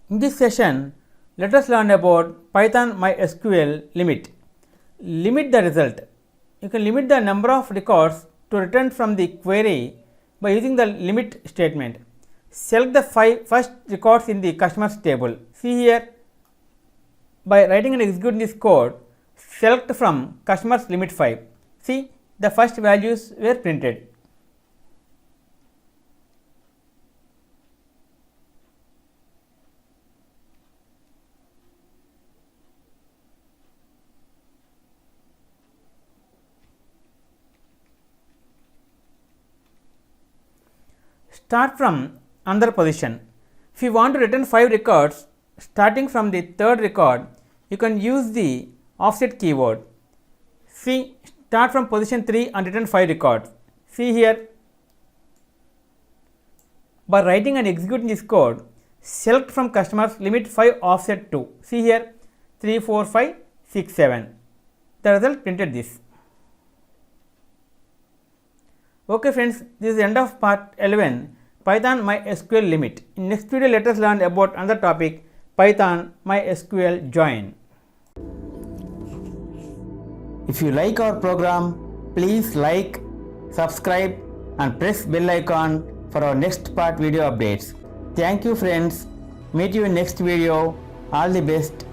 In this session, let us learn about Python MySQL limit. Limit the result. You can limit the number of records to return from the query by using the limit statement. Select the 5 first records in the customers table. See here, by writing and executing this code, select from customers limit 5. See, the first values were printed. Start from another position. If you want to return 5 records starting from the third record, you can use the offset keyword. See, start from position 3 and return 5 records. See here, by writing and executing this code, select from customers limit 5 offset 2. See here, 3, 4, 5, 6, 7. The result printed this. Okay friends, this is the end of part 11 Python MySQL limit. In next video, let us learn about another topic, Python MySQL join. If you like our program, please like, subscribe and press bell icon for our next part video updates. Thank you friends. Meet you in next video. All the best.